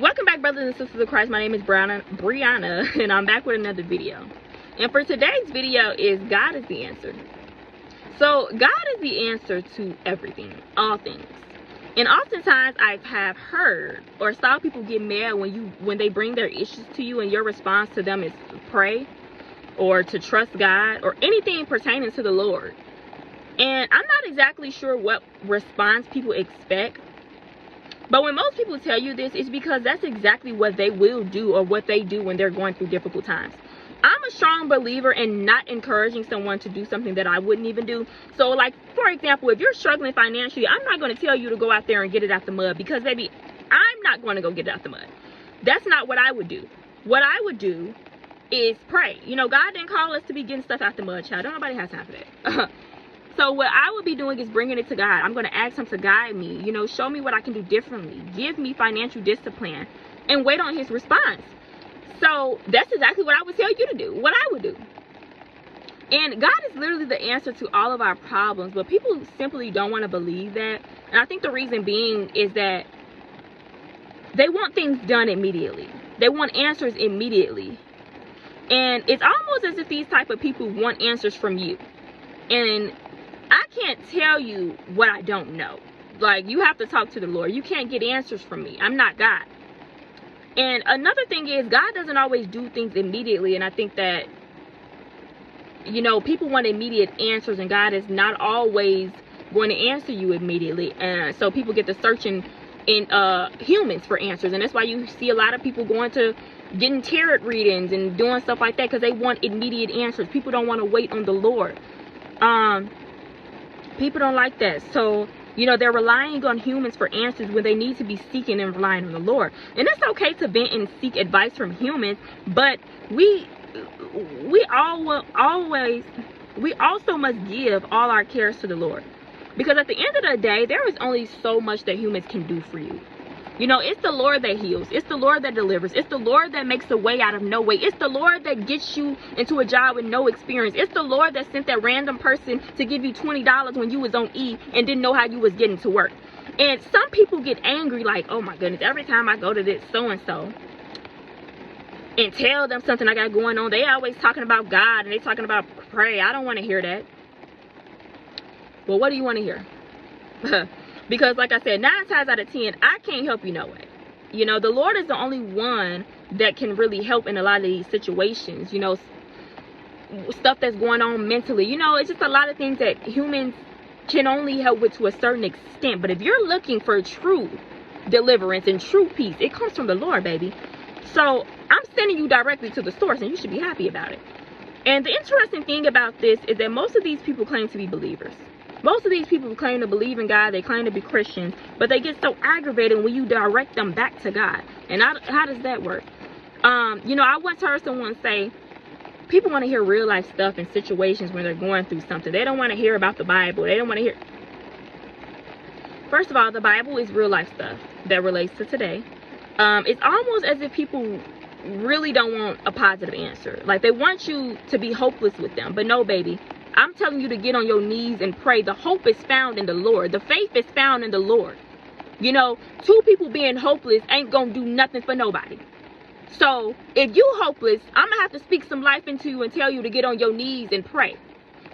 Welcome back, brothers and sisters of Christ. My name is Brianna, and I'm back with another video. And for today's video is God is the answer. So God is the answer to everything, all things. And oftentimes I have heard or saw people get mad when they bring their issues to you, and your response to them is to pray or to trust God or anything pertaining to the Lord. And I'm not exactly sure what response people expect. But when most people tell you this, it's because that's exactly what they will do or what they do when they're going through difficult times. I'm a strong believer in not encouraging someone to do something that I wouldn't even do. So, like, for example, if you're struggling financially, I'm not going to tell you to go out there and get it out the mud, because, baby, I'm not going to go get it out the mud. That's not what I would do. What I would do is pray. You know, God didn't call us to be getting stuff out the mud, child. Don't nobody have time for that. So what I would be doing is bringing it to God. I'm going to ask him to guide me, you know, show me what I can do differently, give me financial discipline, and wait on his response. So that's exactly what I would tell you to do, what I would do. And God is literally the answer to all of our problems, but people simply don't want to believe that. And I think the reason being is that they want things done immediately. They want answers immediately. And it's almost as if these type of people want answers from you. And I can't tell you what I don't know. Like, you have to talk to the Lord. You can't get answers from me. I'm not God. And another thing is, God doesn't always do things immediately. And I think that, you know, people want immediate answers, and God is not always going to answer you immediately. And so people get to searching in humans for answers. And that's why you see a lot of people going to getting tarot readings and doing stuff like that, because they want immediate answers. People don't want to wait on the Lord. People don't like that. So, you know, they're relying on humans for answers when they need to be seeking and relying on the Lord. And it's okay to vent and seek advice from humans, but we also must give all our cares to the Lord. Because at the end of the day, there is only so much that humans can do for you. You know, it's the Lord that heals. It's the Lord that delivers. It's the Lord that makes a way out of no way. It's the Lord that gets you into a job with no experience. It's the Lord that sent that random person to give you $20 when you was on E and didn't know how you was getting to work. And some people get angry like, oh my goodness, every time I go to this so-and-so and tell them something I got going on, they always talking about God and they talking about pray. I don't want to hear that. Well, what do you want to hear? Because like I said, 9 times out of 10, I can't help you no way. You know, the Lord is the only one that can really help in a lot of these situations. You know, stuff that's going on mentally. You know, it's just a lot of things that humans can only help with to a certain extent. But if you're looking for true deliverance and true peace, it comes from the Lord, baby. So I'm sending you directly to the source, and you should be happy about it. And the interesting thing about this is that most of these people claim to be believers. Most of these people claim to believe in God, they claim to be Christians, but they get so aggravated when you direct them back to God. And how does that work? You know, I once heard someone say, people want to hear real life stuff in situations when they're going through something. They don't want to hear about the Bible. They don't want to hear. First of all, the Bible is real life stuff that relates to today. It's almost as if people really don't want a positive answer. Like, they want you to be hopeless with them. But no, baby. I'm telling you to get on your knees and pray. The hope is found in the Lord. The faith is found in the Lord. You know, 2 people being hopeless ain't gonna do nothing for nobody. So if you hopeless, I'm gonna have to speak some life into you and tell you to get on your knees and pray.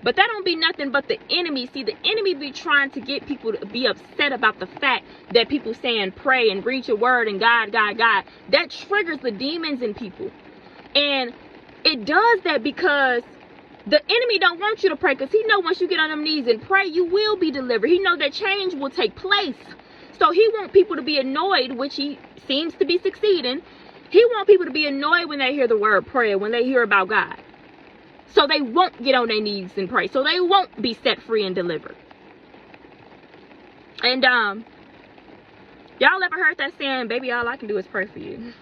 But that don't be nothing but the enemy. See, the enemy be trying to get people to be upset about the fact that people saying pray and read your word and God, God, God. That triggers the demons in people. And it does that because the enemy don't want you to pray, because he know once you get on them knees and pray, you will be delivered. He know that change will take place. So he want people to be annoyed, which he seems to be succeeding. He want people to be annoyed when they hear the word prayer, when they hear about God. So they won't get on their knees and pray. So they won't be set free and delivered. And y'all ever heard that saying, baby, all I can do is pray for you?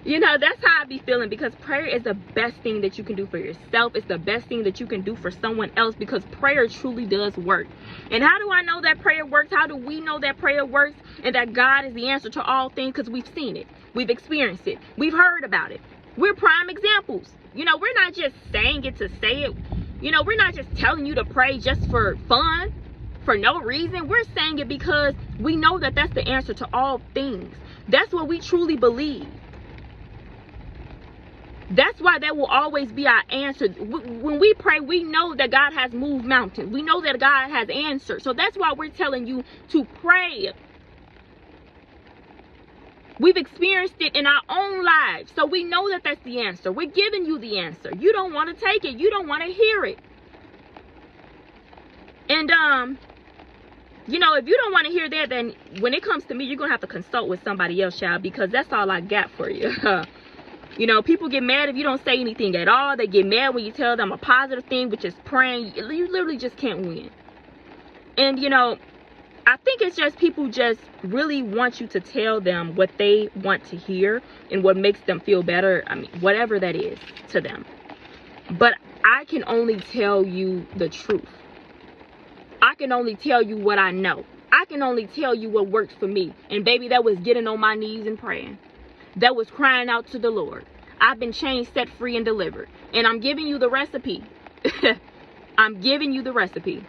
You know, that's how I be feeling, because prayer is the best thing that you can do for yourself. It's the best thing that you can do for someone else, because prayer truly does work. And how do I know that prayer works? How do we know that prayer works and that God is the answer to all things? Because we've seen it. We've experienced it. We've heard about it. We're prime examples. You know, we're not just saying it to say it. You know, we're not just telling you to pray just for fun, for no reason. We're saying it because we know that that's the answer to all things. That's what we truly believe. That's why that will always be our answer. When we pray, we know that God has moved mountains. We know that God has answered. So that's why we're telling you to pray. We've experienced it in our own lives. So we know that that's the answer. We're giving you the answer. You don't want to take it. You don't want to hear it. And, you know, if you don't want to hear that, then when it comes to me, you're going to have to consult with somebody else, child, because that's all I got for you. You know, people get mad if you don't say anything at all. They get mad when you tell them a positive thing, which is praying. You literally just can't win. And, you know, I think it's just people just really want you to tell them what they want to hear and what makes them feel better. I mean, whatever that is to them. But I can only tell you the truth. I can only tell you what I know. I can only tell you what works for me. And baby, that was getting on my knees and praying. That was crying out to the Lord. I've been changed, set free, and delivered. And I'm giving you the recipe. I'm giving you the recipe.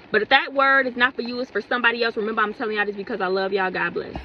But if that word is not for you, it's for somebody else. Remember, I'm telling y'all this because I love y'all. God bless.